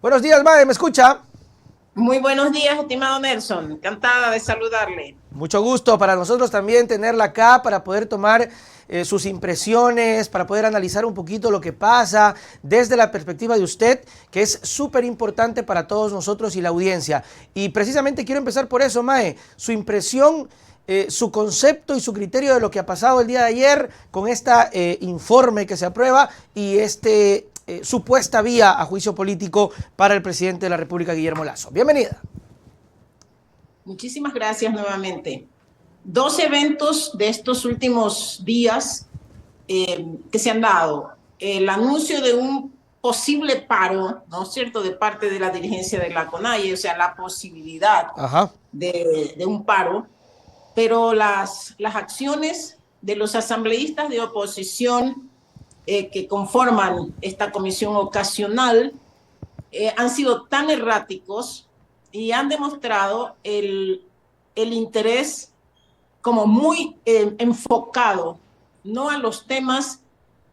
Buenos días, Mae, ¿me escucha? Muy buenos días, estimado Nelson. Encantada de saludarle. Mucho gusto para nosotros también tenerla acá para poder tomar sus impresiones, para poder analizar un poquito lo que pasa desde la perspectiva de usted, que es súper importante para todos nosotros y la audiencia. Y precisamente quiero empezar por eso, Mae, su impresión, su concepto y su criterio de lo que ha pasado el día de ayer con este informe que se aprueba y supuesta vía a juicio político para el presidente de la República, Guillermo Lasso. Bienvenida. Muchísimas gracias nuevamente. Dos eventos de estos últimos días que se han dado. El anuncio de un posible paro, ¿no es cierto?, de parte de la dirigencia de la CONAIE, o sea, la posibilidad Ajá. de un paro, pero las acciones de los asambleístas de oposición que conforman esta comisión ocasional han sido tan erráticos y han demostrado el interés como muy enfocado, no a los temas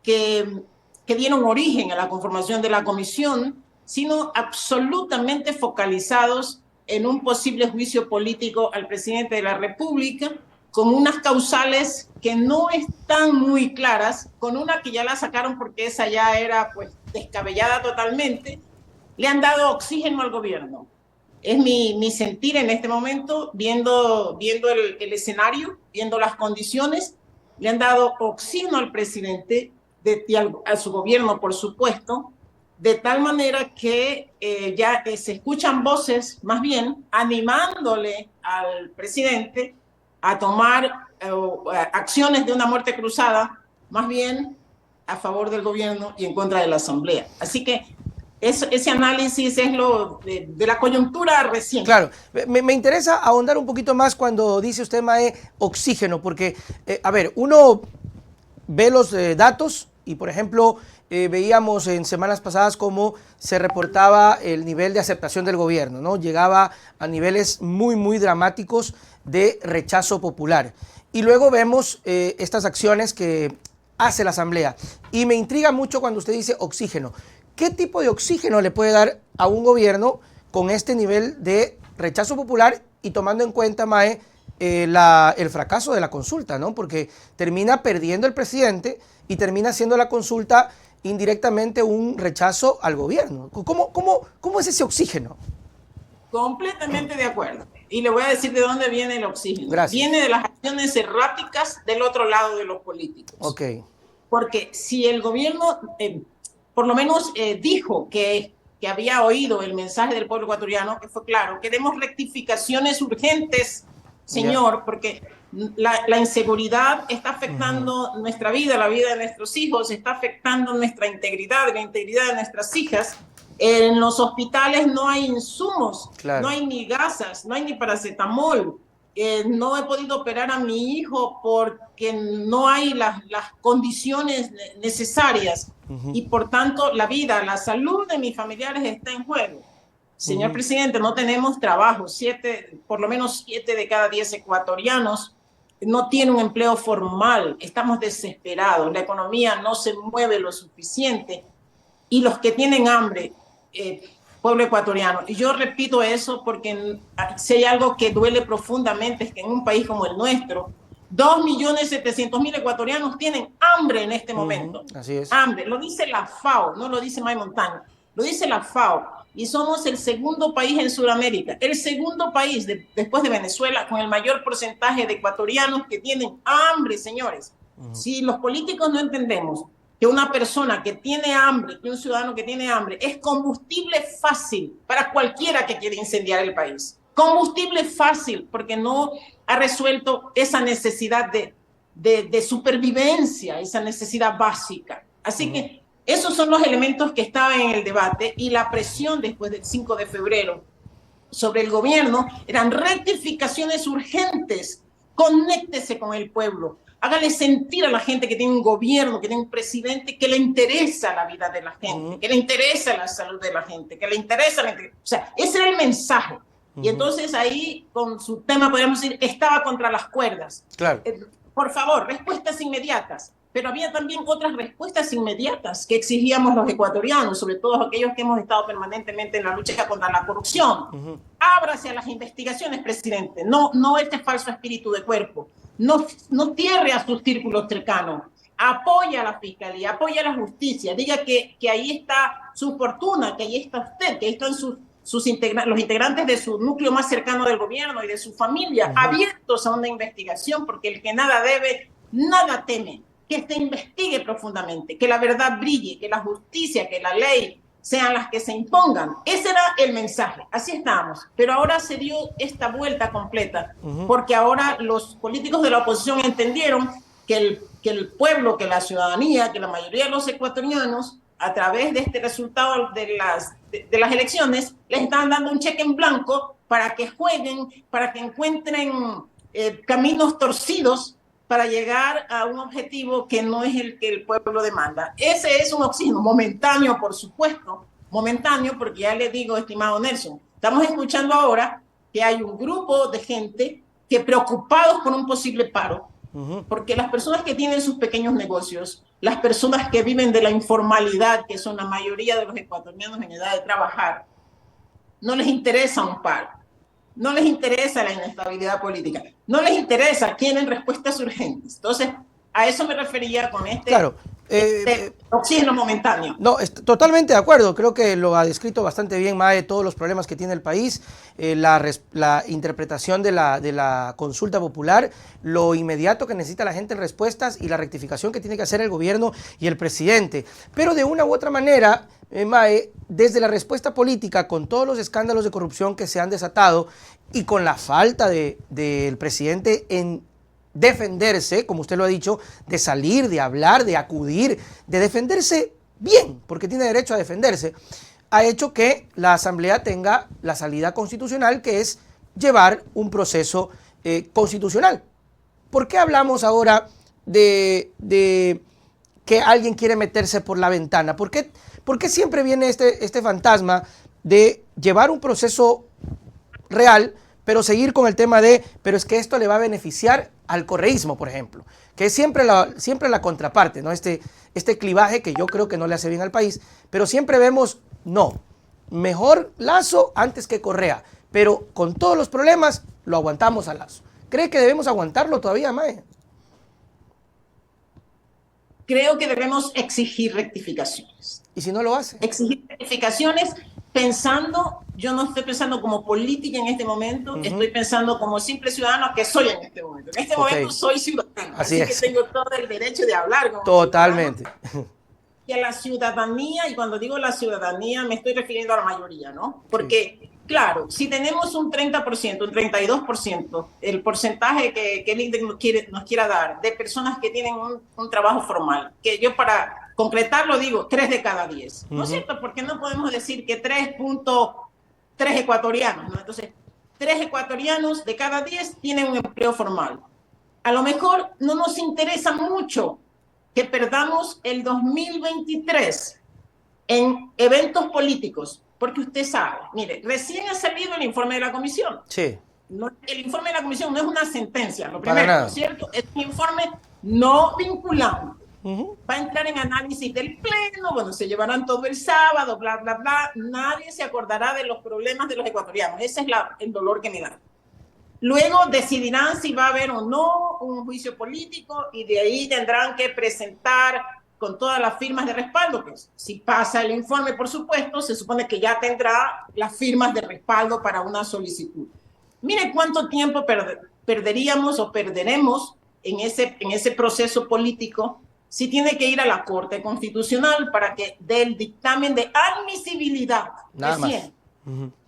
que dieron origen a la conformación de la comisión, sino absolutamente focalizados en un posible juicio político al presidente de la República, con unas causales que no están muy claras, con una que ya la sacaron porque esa ya era pues descabellada totalmente. Le han dado oxígeno al gobierno. Es mi sentir en este momento, viendo el escenario, viendo las condiciones. Le han dado oxígeno al presidente y a su gobierno, por supuesto, de tal manera que ya se escuchan voces, más bien, animándole al presidente a tomar acciones de una muerte cruzada, más bien a favor del gobierno y en contra de la Asamblea. Así que ese análisis es lo de la coyuntura reciente. Claro, me interesa ahondar un poquito más cuando dice usted, Mae, oxígeno, porque, a ver, uno ve los datos y, por ejemplo, veíamos en semanas pasadas cómo se reportaba el nivel de aceptación del gobierno, ¿no? Llegaba a niveles muy, muy dramáticos de rechazo popular. Y luego vemos estas acciones que hace la Asamblea. Y me intriga mucho cuando usted dice oxígeno. ¿Qué tipo de oxígeno le puede dar a un gobierno con este nivel de rechazo popular y tomando en cuenta, Mae, el fracaso de la consulta, ¿no? Porque termina perdiendo el presidente y termina siendo la consulta indirectamente un rechazo al gobierno. ¿Cómo es ese oxígeno? Completamente de acuerdo. Y le voy a decir de dónde viene el oxígeno. Gracias. Viene de las acciones erráticas del otro lado de los políticos. Ok. Porque si el gobierno, por lo menos dijo que había oído el mensaje del pueblo ecuatoriano, que fue claro, queremos rectificaciones urgentes, Ya. señor, porque la inseguridad está afectando nuestra vida, la vida de nuestros hijos, está afectando nuestra integridad, la integridad de nuestras hijas. En los hospitales no hay insumos, no Claro. hay ni gasas, no hay ni paracetamol. No he podido operar a mi hijo porque no hay las condiciones necesarias y por tanto la vida, la salud de mis familiares está en juego. Señor presidente, no tenemos trabajo. Por lo menos 7 de cada 10 ecuatorianos no tienen un empleo formal. Estamos desesperados. La economía no se mueve lo suficiente y los que tienen hambre, pueblo ecuatoriano. Y yo repito eso porque si hay algo que duele profundamente es que en un país como el nuestro, 2.700.000 ecuatorianos tienen hambre en este momento. Así es. Hambre, lo dice la FAO, no lo dice May Montaño, lo dice la FAO. Y somos el segundo país en Sudamérica, el segundo país después de Venezuela con el mayor porcentaje de ecuatorianos que tienen hambre, señores. Si los políticos no entendemos que una persona que tiene hambre, que un ciudadano que tiene hambre, es combustible fácil para cualquiera que quiera incendiar el país. Combustible fácil, porque no ha resuelto esa necesidad de supervivencia, esa necesidad básica. Así que esos son los elementos que estaban en el debate y la presión después del 5 de febrero sobre el gobierno eran rectificaciones urgentes. Conéctese con el pueblo. Hágale sentir a la gente que tiene un gobierno, que tiene un presidente que le interesa la vida de la gente, que le interesa la salud de la gente, que le interesa la integridad. O sea, ese era el mensaje. Y entonces ahí, con su tema, podríamos decir, estaba contra las cuerdas. Claro. Por favor, respuestas inmediatas. pero había también otras respuestas inmediatas que exigíamos los ecuatorianos, sobre todo aquellos que hemos estado permanentemente en la lucha contra la corrupción. Ábrase a las investigaciones, presidente, no este falso espíritu de cuerpo, no cierre a sus círculos cercanos, apoya a la fiscalía, apoya a la justicia, diga que ahí está su fortuna, que ahí está usted, que ahí están los integrantes de su núcleo más cercano del gobierno y de su familia, abiertos a una investigación, porque el que nada debe, nada teme. Que se investigue profundamente, que la verdad brille, que la justicia, que la ley sean las que se impongan. Ese era el mensaje, así estábamos. Pero ahora se dio esta vuelta completa, porque ahora los políticos de la oposición entendieron que el pueblo, que la ciudadanía, que la mayoría de los ecuatorianos, a través de este resultado de las elecciones, les estaban dando un cheque en blanco para que jueguen, para que encuentren caminos torcidos para llegar a un objetivo que no es el que el pueblo demanda. Ese es un oxígeno momentáneo, por supuesto, momentáneo, porque ya le digo, estimado Nelson, estamos escuchando ahora que hay un grupo de gente que preocupados por un posible paro, porque las personas que tienen sus pequeños negocios, las personas que viven de la informalidad, que son la mayoría de los ecuatorianos en edad de trabajar, no les interesa un paro. No les interesa la inestabilidad política, no les interesa, quieren respuestas urgentes. Entonces, a eso me refería con este oxígeno momentáneo. No, totalmente de acuerdo. Creo que lo ha descrito bastante bien, Mae, todos los problemas que tiene el país, la interpretación de la consulta popular, lo inmediato que necesita la gente en respuestas y la rectificación que tiene que hacer el gobierno y el presidente. Pero de una u otra manera, Mae, desde la respuesta política, con todos los escándalos de corrupción que se han desatado y con la falta del presidente en defenderse, como usted lo ha dicho, de salir, de hablar, de acudir, de defenderse bien, porque tiene derecho a defenderse, ha hecho que la Asamblea tenga la salida constitucional, que es llevar un proceso constitucional. ¿Por qué hablamos ahora de que alguien quiere meterse por la ventana? ¿Por qué siempre viene este fantasma de llevar un proceso real, pero seguir con el tema pero es que esto le va a beneficiar al correísmo, por ejemplo, que es siempre la contraparte, ¿no? Este clivaje que yo creo que no le hace bien al país, pero siempre vemos, no, mejor Lazo antes que Correa, pero con todos los problemas lo aguantamos a Lazo. ¿Cree que debemos aguantarlo todavía, Mae? Creo que debemos exigir rectificaciones. ¿Y si no lo hace? Exigir rectificaciones pensando, yo no estoy pensando como política en este momento, estoy pensando como simple ciudadano que soy en este momento. En este momento soy ciudadano, así que tengo todo el derecho de hablar. Como totalmente. Y a la ciudadanía, y cuando digo la ciudadanía me estoy refiriendo a la mayoría, ¿no? Porque, claro, si tenemos un 30%, un 32%, el porcentaje que el INDEC nos quiera dar de personas que tienen un trabajo formal, que yo para concretarlo digo 3 de cada 10, ¿no es cierto? Porque no podemos decir que 3.3 ecuatorianos, ¿no? Entonces, 3 ecuatorianos de cada 10 tienen un empleo formal. A lo mejor no nos interesa mucho que perdamos el 2023 en eventos políticos, porque usted sabe, mire, recién ha salido el informe de la comisión. Sí. No, el informe de la comisión no es una sentencia, lo primero, ¿no es cierto? Es un informe no vinculante. Va a entrar en análisis del pleno, bueno, se llevarán todo el sábado, bla, bla, bla. Nadie se acordará de los problemas de los ecuatorianos. Ese es el dolor que me da. Luego decidirán si va a haber o no un juicio político y de ahí tendrán que presentar con todas las firmas de respaldo. Pues, si pasa el informe, por supuesto, se supone que ya tendrá las firmas de respaldo para una solicitud. Mire cuánto tiempo perderíamos o perderemos en ese proceso político si tiene que ir a la Corte Constitucional para que dé el dictamen de admisibilidad. Nada más.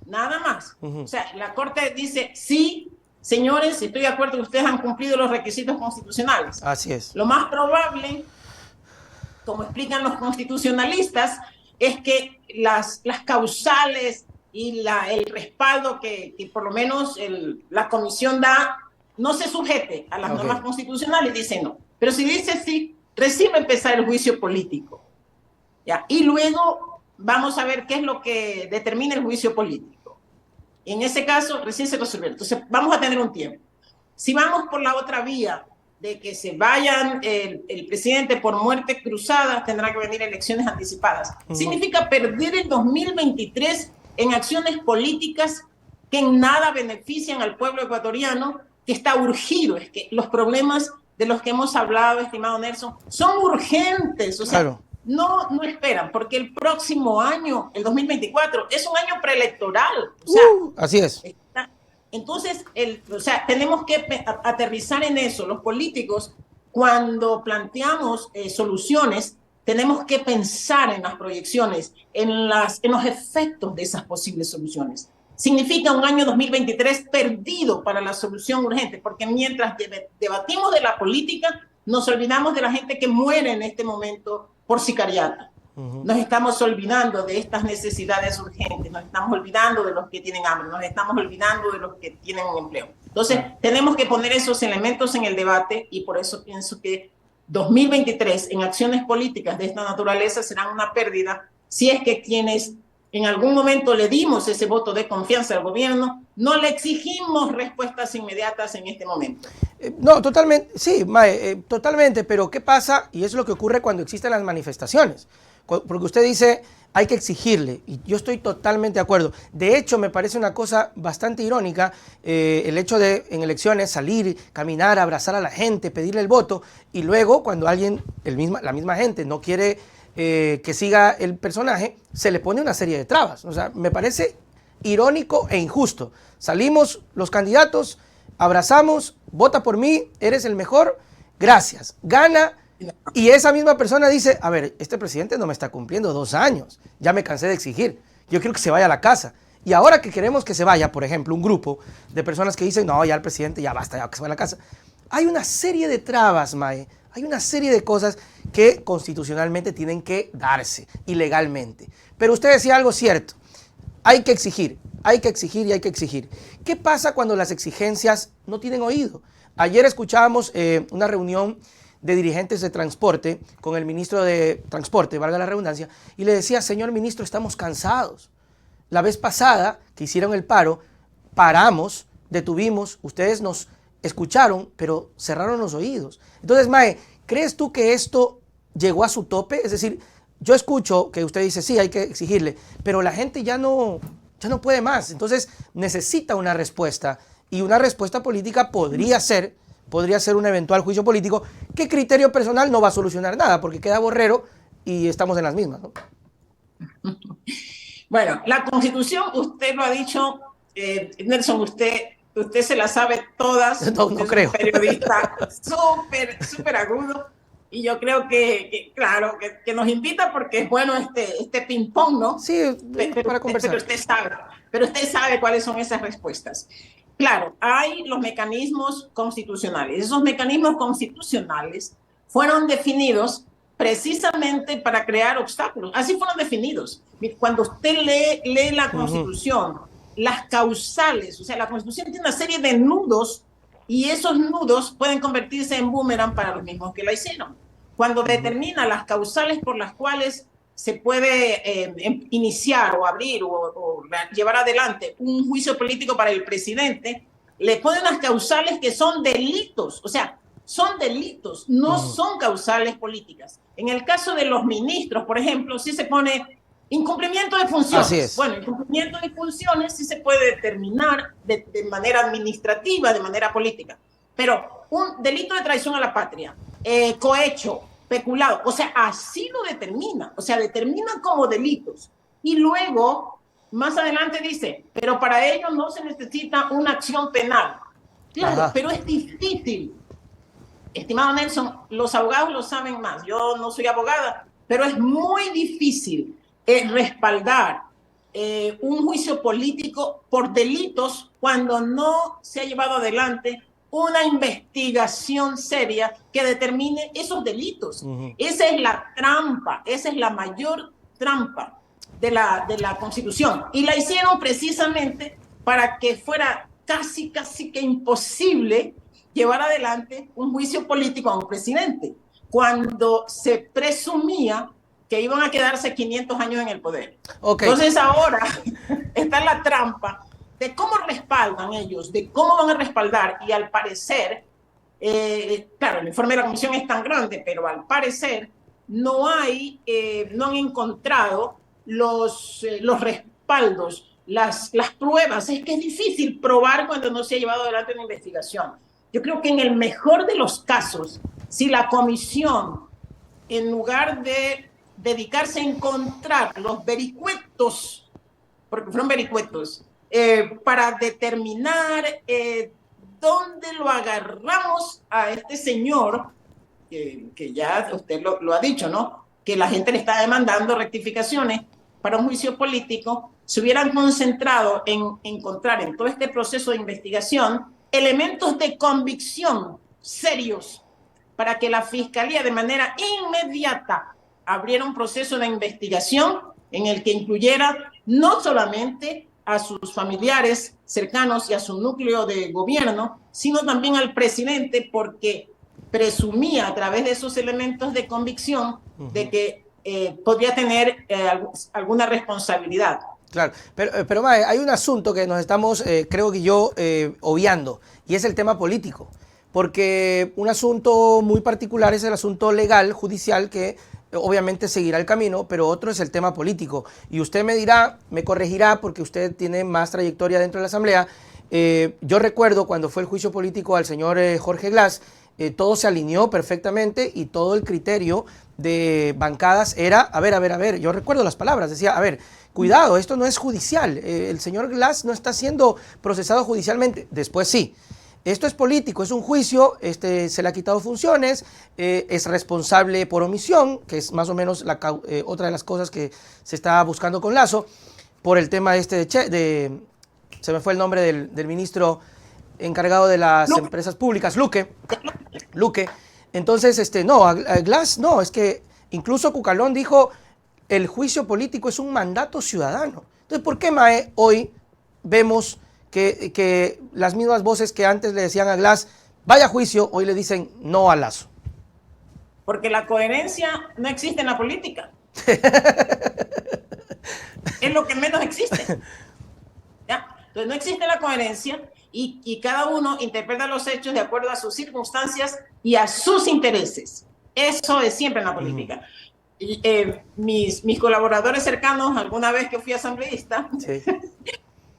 Nada más. O sea, la Corte dice, sí, señores, estoy de acuerdo que ustedes han cumplido los requisitos constitucionales. Así es. Lo más probable, como explican los constitucionalistas, es que las causales y el respaldo que por lo menos la comisión da no se sujete a las normas constitucionales, dice no. Pero si dice sí, recién va a empezar el juicio político. ¿Ya? Y luego vamos a ver qué es lo que determina el juicio político. En ese caso, recién se resuelve. Entonces, vamos a tener un tiempo. Si vamos por la otra vía de que se vayan el presidente por muerte cruzada, tendrá que venir elecciones anticipadas. Significa perder el 2023 en acciones políticas que en nada benefician al pueblo ecuatoriano, que está urgido. Es que los problemas de los que hemos hablado, estimado Nelson, son urgentes. O sea, Claro. no esperan, porque el próximo año, el 2024, es un año preelectoral. O sea, Así es. entonces, o sea, tenemos que aterrizar en eso. Los políticos, cuando planteamos soluciones, tenemos que pensar en las proyecciones, en los efectos de esas posibles soluciones. Significa un año 2023 perdido para la solución urgente, porque mientras debatimos de la política, nos olvidamos de la gente que muere en este momento por sicariato. Nos estamos olvidando de estas necesidades urgentes, nos estamos olvidando de los que tienen hambre, nos estamos olvidando de los que tienen un empleo. Entonces, tenemos que poner esos elementos en el debate y por eso pienso que 2023 en acciones políticas de esta naturaleza serán una pérdida si es que quienes en algún momento le dimos ese voto de confianza al gobierno, no le exigimos respuestas inmediatas en este momento. No, totalmente, sí, Mae, totalmente, pero ¿qué pasa? Y es lo que ocurre cuando existen las manifestaciones. Porque usted dice, hay que exigirle, y yo estoy totalmente de acuerdo. De hecho, me parece una cosa bastante irónica el hecho de en elecciones salir, caminar, abrazar a la gente, pedirle el voto, y luego cuando alguien, la misma gente no quiere que siga el personaje, se le pone una serie de trabas. O sea, me parece irónico e injusto. Salimos los candidatos, abrazamos, vota por mí, eres el mejor, gracias, gana. Y esa misma persona dice, a ver, este presidente no me está cumpliendo 2 años, ya me cansé de exigir, yo quiero que se vaya a la casa. Y ahora que queremos que se vaya, por ejemplo, un grupo de personas que dicen, no, ya el presidente ya basta, ya que se vaya a la casa. Hay una serie de trabas, Mae, hay una serie de cosas que constitucionalmente tienen que darse y legalmente. Pero usted decía algo cierto, hay que exigir y hay que exigir. ¿Qué pasa cuando las exigencias no tienen oído? Ayer escuchábamos una reunión de dirigentes de transporte con el ministro de Transporte, valga la redundancia, y le decía, señor ministro, estamos cansados. La vez pasada que hicieron el paro, paramos, detuvimos, ustedes nos escucharon, pero cerraron los oídos. Entonces, Mae, ¿crees tú que esto llegó a su tope? Es decir, yo escucho que usted dice, sí, hay que exigirle, pero la gente ya no puede más. Entonces, necesita una respuesta, y una respuesta política podría ser un eventual juicio político. ¿Qué criterio personal no va a solucionar nada? Porque queda Borrero y estamos en las mismas, ¿no? Bueno, la Constitución, usted lo ha dicho, Nelson, usted se la sabe todas. No creo. Es un periodista súper agudo. Y yo creo claro, que nos invita porque es bueno este ping-pong, ¿no? Sí, para conversar. Pero usted sabe cuáles son esas respuestas. Claro, hay los mecanismos constitucionales. Esos mecanismos constitucionales fueron definidos precisamente para crear obstáculos. Así fueron definidos. Cuando usted lee la Constitución, las causales, o sea, la Constitución tiene una serie de nudos y esos nudos pueden convertirse en boomerang para los mismos que la hicieron. Cuando determina las causales por las cuales se puede iniciar o abrir o llevar adelante un juicio político para el presidente, le ponen unas causales que son delitos, o sea, son delitos, no son causales políticas. En el caso de los ministros, por ejemplo, sí se pone incumplimiento de funciones. Así es. Bueno, incumplimiento de funciones sí se puede determinar de manera administrativa, de manera política, pero un delito de traición a la patria, cohecho, peculado, o sea, así lo determina, o sea, determina como delitos. Y luego, más adelante dice, pero para ello no se necesita una acción penal. Claro, pero es difícil. Estimado Nelson, los abogados lo saben más, yo no soy abogada, pero es muy difícil respaldar un juicio político por delitos cuando no se ha llevado adelante una investigación seria que determine esos delitos. Esa es la trampa, esa es la mayor trampa de la Constitución. Y la hicieron precisamente para que fuera casi que imposible llevar adelante un juicio político a un presidente, cuando se presumía que iban a quedarse 500 años en el poder. Okay. Entonces ahora está la trampa de cómo respaldan ellos, de cómo van a respaldar, y al parecer claro, el informe de la comisión es tan grande, pero al parecer no han encontrado los respaldos, las pruebas. Es que es difícil probar cuando no se ha llevado adelante una investigación. Yo creo que en el mejor de los casos, si la comisión, en lugar de dedicarse a encontrar los vericuetos, porque fueron vericuetos, para determinar dónde lo agarramos a este señor, que ya usted lo ha dicho, ¿no? Que la gente le está demandando rectificaciones para un juicio político, se hubieran concentrado en encontrar en todo este proceso de investigación elementos de convicción serios para que la Fiscalía de manera inmediata abriera un proceso de investigación en el que incluyera no solamente a sus familiares cercanos y a su núcleo de gobierno, sino también al presidente, porque presumía a través de esos elementos de convicción de que podría tener alguna responsabilidad. Claro, pero Mae, hay un asunto que nos estamos, creo que yo, obviando, y es el tema político. Porque un asunto muy particular es el asunto legal, judicial, que obviamente seguirá el camino, pero otro es el tema político. Y usted me dirá, me corregirá, porque usted tiene más trayectoria dentro de la Asamblea. Yo recuerdo cuando fue el juicio político al señor Jorge Glass, todo se alineó perfectamente y todo el criterio de bancadas era, a ver, yo recuerdo las palabras, decía, a ver, cuidado, esto no es judicial, el señor Glass no está siendo procesado judicialmente, después sí. Esto es político, es un juicio, se le ha quitado funciones, es responsable por omisión, que es más o menos otra de las cosas que se está buscando con Lasso, por el tema se me fue el nombre del ministro encargado de las empresas públicas, Luque. Entonces, no, a Glass no, es que incluso Cucalón dijo, el juicio político es un mandato ciudadano. Entonces, ¿por qué, Mae, hoy vemos que las mismas voces que antes le decían a Glass, vaya a juicio, hoy le dicen no a Lasso? Porque la coherencia no existe en la política. Es lo que menos existe. ¿Ya? Entonces no existe la coherencia y cada uno interpreta los hechos de acuerdo a sus circunstancias y a sus intereses. Eso es siempre en la política. Y, mis colaboradores cercanos, alguna vez que fui asambleísta, sí.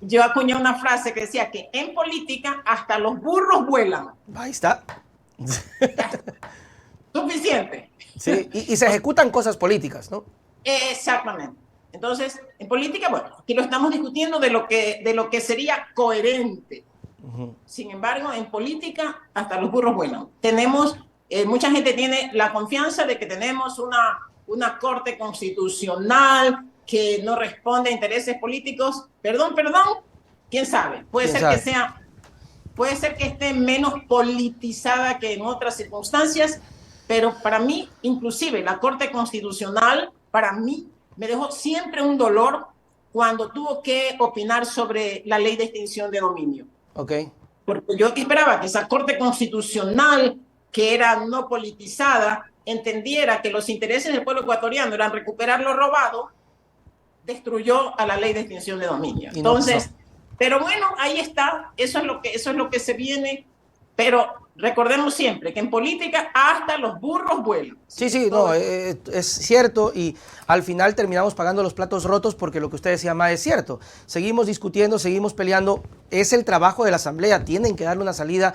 Yo acuñé una frase que decía que en política hasta los burros vuelan. Ahí está. Suficiente. Sí, y se ejecutan cosas políticas, ¿no? Exactamente. Entonces, en política, bueno, aquí lo estamos discutiendo de lo que sería coherente. Sin embargo, en política hasta los burros vuelan. Tenemos, mucha gente tiene la confianza de que tenemos una corte constitucional que no responde a intereses políticos. Perdón, quién sabe. Puede ser que esté menos politizada que en otras circunstancias, pero para mí, inclusive la Corte Constitucional, para mí, me dejó siempre un dolor cuando tuvo que opinar sobre la ley de extinción de dominio. Okay. Porque yo esperaba que esa Corte Constitucional, que era no politizada, entendiera que los intereses del pueblo ecuatoriano eran recuperar lo robado, destruyó a la ley de extinción de dominio. Entonces, pero bueno, ahí está, eso es lo que se viene, pero recordemos siempre que en política hasta los burros vuelan. Sí, no, es cierto, y al final terminamos pagando los platos rotos porque lo que usted decía, Mae, es cierto. Seguimos discutiendo, seguimos peleando, es el trabajo de la Asamblea, tienen que darle una salida,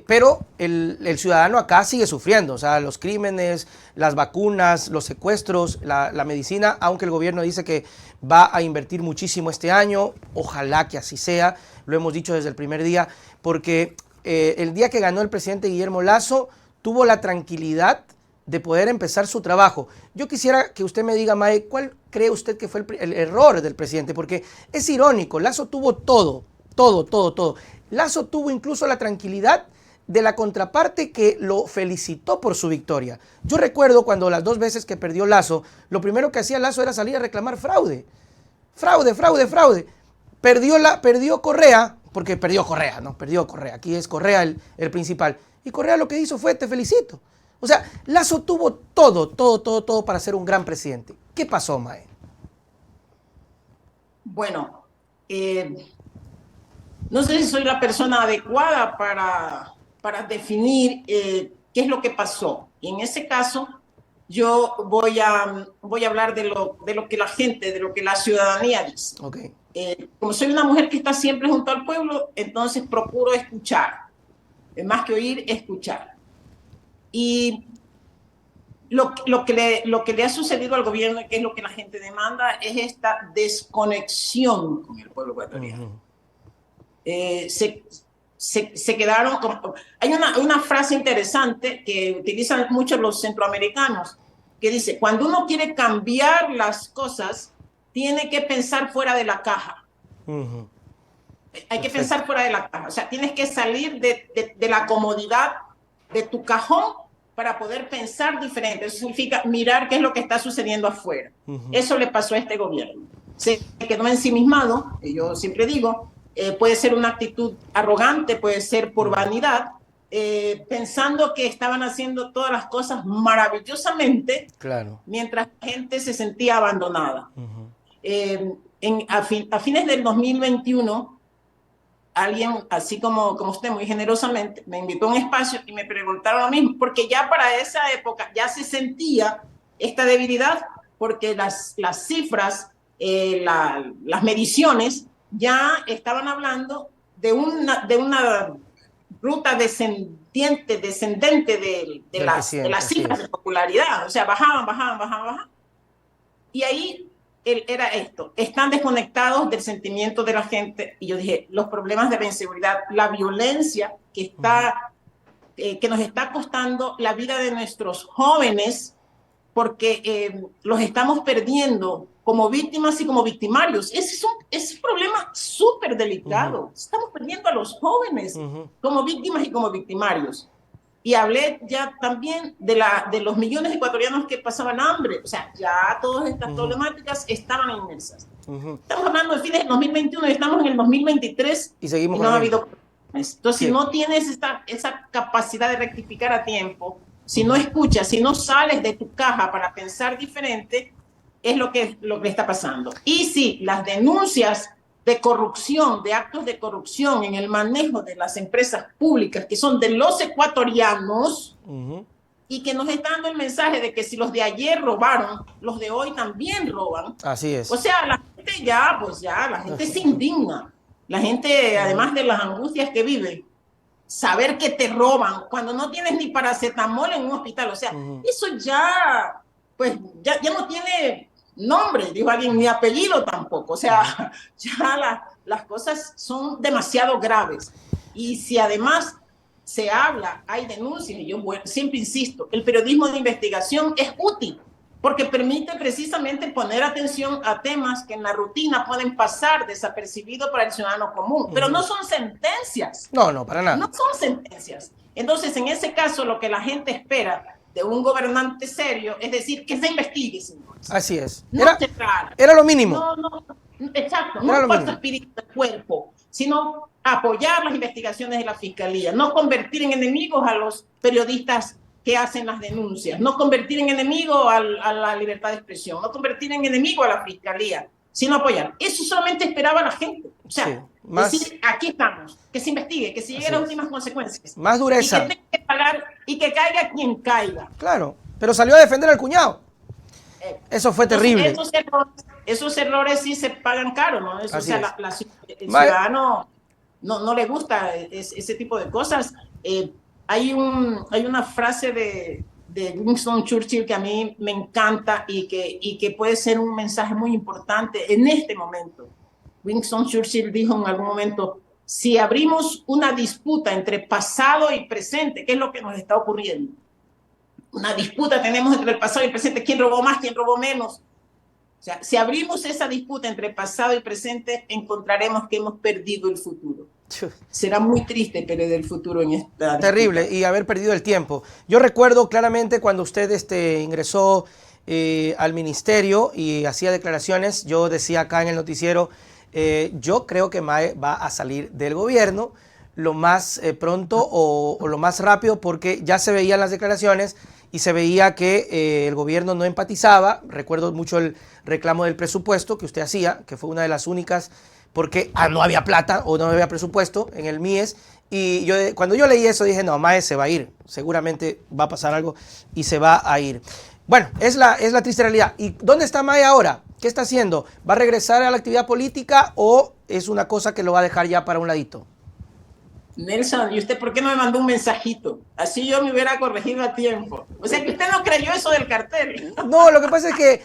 pero el ciudadano acá sigue sufriendo, o sea, los crímenes, las vacunas, los secuestros, la medicina, aunque el gobierno dice que va a invertir muchísimo este año, ojalá que así sea, lo hemos dicho desde el primer día, porque el día que ganó el presidente Guillermo Lasso, tuvo la tranquilidad de poder empezar su trabajo. Yo quisiera que usted me diga, Mae, ¿cuál cree usted que fue el error del presidente? Porque es irónico, Lasso tuvo todo. Lasso tuvo incluso la tranquilidad de la contraparte que lo felicitó por su victoria. Yo recuerdo cuando las 2 veces que perdió Lasso, lo primero que hacía Lasso era salir a reclamar fraude. Fraude. Perdió Correa, porque perdió Correa, ¿no? Perdió Correa. Aquí es Correa el principal. Y Correa lo que hizo fue, te felicito. O sea, Lasso tuvo todo para ser un gran presidente. ¿Qué pasó, Mae? Bueno, no sé si soy la persona adecuada para para definir qué es lo que pasó. Y en ese caso, yo voy a hablar de lo que la gente, de lo que la ciudadanía dice. Okay. Como soy una mujer que está siempre junto al pueblo, entonces procuro escuchar, más que oír, escuchar. Y lo que le ha sucedido al gobierno, que es lo que la gente demanda, es esta desconexión con el pueblo ecuatoriano. Se quedaron... Hay una frase interesante que utilizan mucho los centroamericanos, que dice, cuando uno quiere cambiar las cosas, tiene que pensar fuera de la caja. Hay que pensar fuera de la caja. O sea, tienes que salir de la comodidad de tu cajón para poder pensar diferente. Eso significa mirar qué es lo que está sucediendo afuera. Eso le pasó a este gobierno. Se quedó ensimismado, y yo siempre digo, puede ser una actitud arrogante, puede ser por vanidad, pensando que estaban haciendo todas las cosas maravillosamente, claro, mientras la gente se sentía abandonada. A fines del 2021, alguien, así como usted, muy generosamente, me invitó a un espacio y me preguntaron lo mismo, porque ya para esa época ya se sentía esta debilidad, porque las cifras, las mediciones ya estaban hablando de una ruta descendente de las cifras de popularidad. O sea, bajaban. Y ahí era esto, están desconectados del sentimiento de la gente. Y yo dije, los problemas de la inseguridad, la violencia que nos está costando la vida de nuestros jóvenes, porque los estamos perdiendo como víctimas y como victimarios. Ese es un problema súper delicado. Estamos perdiendo a los jóvenes como víctimas y como victimarios. Y hablé ya también de los millones de ecuatorianos que pasaban hambre. O sea, ya todas estas problemáticas estaban inmersas. Estamos hablando de fines del 2021 y estamos en el 2023 y seguimos no ha habido. Entonces, si no tienes esa capacidad de rectificar a tiempo, si no escuchas, si no sales de tu caja para pensar diferente, es lo que está pasando. Y sí, las denuncias de corrupción, de actos de corrupción en el manejo de las empresas públicas, que son de los ecuatorianos, y que nos están dando el mensaje de que si los de ayer robaron, los de hoy también roban. Así es. O sea, la gente la gente se indigna. La gente, además de las angustias que vive, saber que te roban cuando no tienes ni paracetamol en un hospital, o sea, eso ya no tiene nombre, dijo alguien, ni apellido tampoco. O sea, ya las cosas son demasiado graves. Y si además se habla, hay denuncias, y yo siempre insisto, el periodismo de investigación es útil porque permite precisamente poner atención a temas que en la rutina pueden pasar desapercibidos para el ciudadano común, pero no son sentencias. No, para nada. No son sentencias. Entonces, en ese caso, lo que la gente espera de un gobernante serio, es decir, que se investigue, señores. Así es. Era lo mínimo. Exacto, no un falso espíritu de cuerpo, sino apoyar las investigaciones de la Fiscalía, no convertir en enemigos a los periodistas que hacen las denuncias, no convertir en enemigo a la libertad de expresión, no convertir en enemigo a la Fiscalía, sino apoyar. Eso solamente esperaba la gente. O sea, decir, aquí estamos, que se investigue, que se llegue a las últimas consecuencias. Más dureza. Y que tenga que pagar y que caiga quien caiga. Claro, pero salió a defender al cuñado. Eso fue terrible. Esos errores sí se pagan caro, ¿no? El ciudadano no le gusta ese tipo de cosas. Hay una frase de Winston Churchill que a mí me encanta y que puede ser un mensaje muy importante en este momento. Winston Churchill dijo en algún momento, si abrimos una disputa entre pasado y presente, ¿qué es lo que nos está ocurriendo? Una disputa tenemos entre el pasado y el presente, quién robó más, quién robó menos. O sea, si abrimos esa disputa entre pasado y presente, encontraremos que hemos perdido el futuro. Será muy triste perder el futuro en esta terrible disputa. Y haber perdido el tiempo. Yo recuerdo claramente cuando usted ingresó al ministerio y hacía declaraciones, yo decía acá en el noticiero, yo creo que Mae va a salir del gobierno lo más pronto o lo más rápido, porque ya se veían las declaraciones y se veía que el gobierno no empatizaba. Recuerdo mucho el reclamo del presupuesto que usted hacía, que fue una de las únicas, porque no había plata o no había presupuesto en el MIES, Y cuando yo leí eso dije, no, Mae se va a ir, seguramente va a pasar algo y se va a ir. Bueno, es la triste realidad. ¿Y dónde está Mae ahora? ¿Qué está haciendo? ¿Va a regresar a la actividad política o es una cosa que lo va a dejar ya para un ladito? Nelson, ¿y usted por qué no me mandó un mensajito? Así yo me hubiera corregido a tiempo. O sea que usted no creyó eso del cartel. No, lo que pasa es que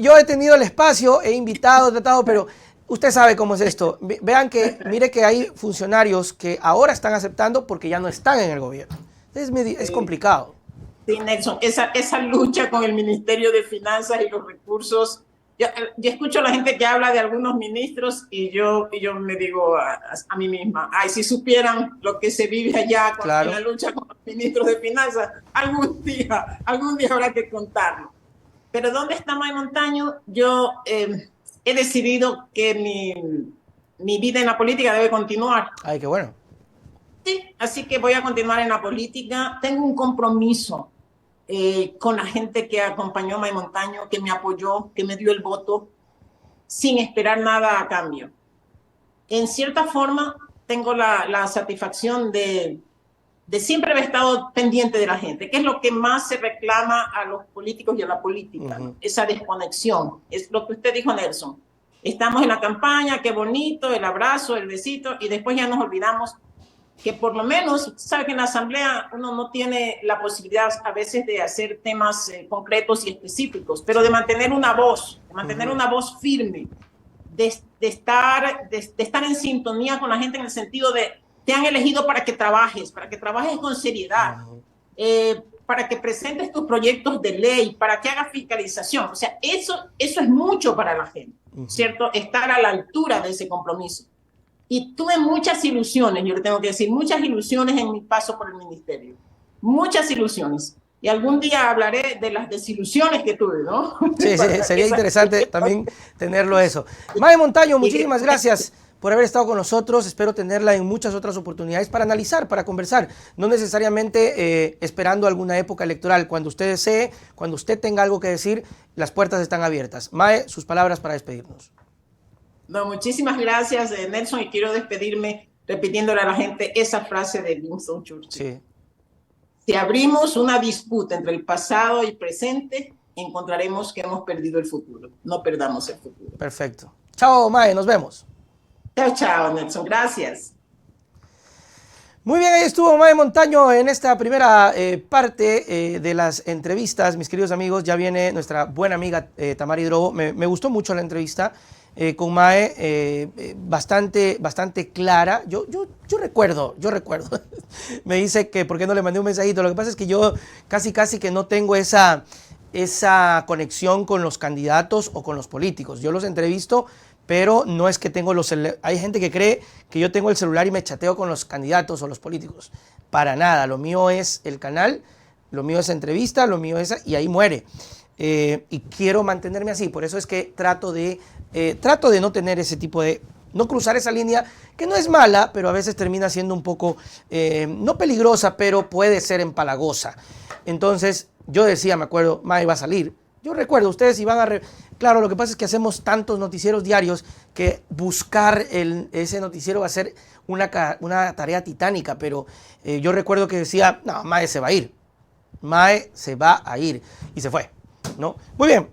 yo he tenido el espacio, he invitado, he tratado, pero usted sabe cómo es esto. Vean que, mire que hay funcionarios que ahora están aceptando porque ya no están en el gobierno. Es complicado. Sí, Nelson, esa lucha con el Ministerio de Finanzas y los recursos. Yo escucho a la gente que habla de algunos ministros y yo me digo a mí misma, ay, si supieran lo que se vive allá en la lucha con los ministros de Finanzas, algún día habrá que contarlo. Pero ¿dónde está Mae Montaño? Yo he decidido que mi vida en la política debe continuar. Ay, qué bueno. Sí, así que voy a continuar en la política. Tengo un compromiso con la gente que acompañó a Mae Montaño, que me apoyó, que me dio el voto, sin esperar nada a cambio. En cierta forma, tengo la satisfacción de siempre haber estado pendiente de la gente, que es lo que más se reclama a los políticos y a la política, ¿no? Esa desconexión. Es lo que usted dijo, Nelson. Estamos en la campaña, qué bonito, el abrazo, el besito, y después ya nos olvidamos que por lo menos, sabe que en la asamblea uno no tiene la posibilidad a veces de hacer temas concretos y específicos, pero de mantener una voz, una voz firme, de estar en sintonía con la gente en el sentido de te han elegido para que trabajes con seriedad, para que presentes tus proyectos de ley, para que hagas fiscalización. O sea, eso es mucho para la gente, ¿cierto? Estar a la altura de ese compromiso. Y tuve muchas ilusiones, yo le tengo que decir, muchas ilusiones en mi paso por el ministerio. Muchas ilusiones. Y algún día hablaré de las desilusiones que tuve, ¿no? Sí, sería interesante también tenerlo eso. Mae Montaño, muchísimas gracias por haber estado con nosotros. Espero tenerla en muchas otras oportunidades para analizar, para conversar. No necesariamente esperando alguna época electoral. Cuando usted desee, cuando usted tenga algo que decir, las puertas están abiertas. Mae, sus palabras para despedirnos. No, muchísimas gracias, Nelson, y quiero despedirme repitiéndole a la gente esa frase de Winston Churchill. Sí. Si abrimos una disputa entre el pasado y el presente, encontraremos que hemos perdido el futuro. No perdamos el futuro. Perfecto. Chao, Mae, nos vemos. Chao, chao, Nelson. Gracias. Muy bien, ahí estuvo Mae Montaño en esta primera parte de las entrevistas. Mis queridos amigos, ya viene nuestra buena amiga Tamara Hidrobo. Me gustó mucho la entrevista con Mae, bastante clara. Yo recuerdo. Me dice que por qué no le mandé un mensajito. Lo que pasa es que yo casi que no tengo esa conexión con los candidatos o con los políticos. Yo los entrevisto, pero no es que tengo hay gente que cree que yo tengo el celular y me chateo con los candidatos o los políticos. Para nada, lo mío es el canal, lo mío es entrevista, lo mío es y ahí muere. Y quiero mantenerme así, por eso es que trato de no tener ese tipo de, no cruzar esa línea, que no es mala, pero a veces termina siendo un poco, no peligrosa, pero puede ser empalagosa. Entonces, yo decía, me acuerdo, Mae va a salir. Yo recuerdo, ustedes iban a... Claro, lo que pasa es que hacemos tantos noticieros diarios que buscar ese noticiero va a ser una tarea titánica, pero yo recuerdo que decía, no, Mae se va a ir. Mae se va a ir. Y se fue, ¿no? Muy bien.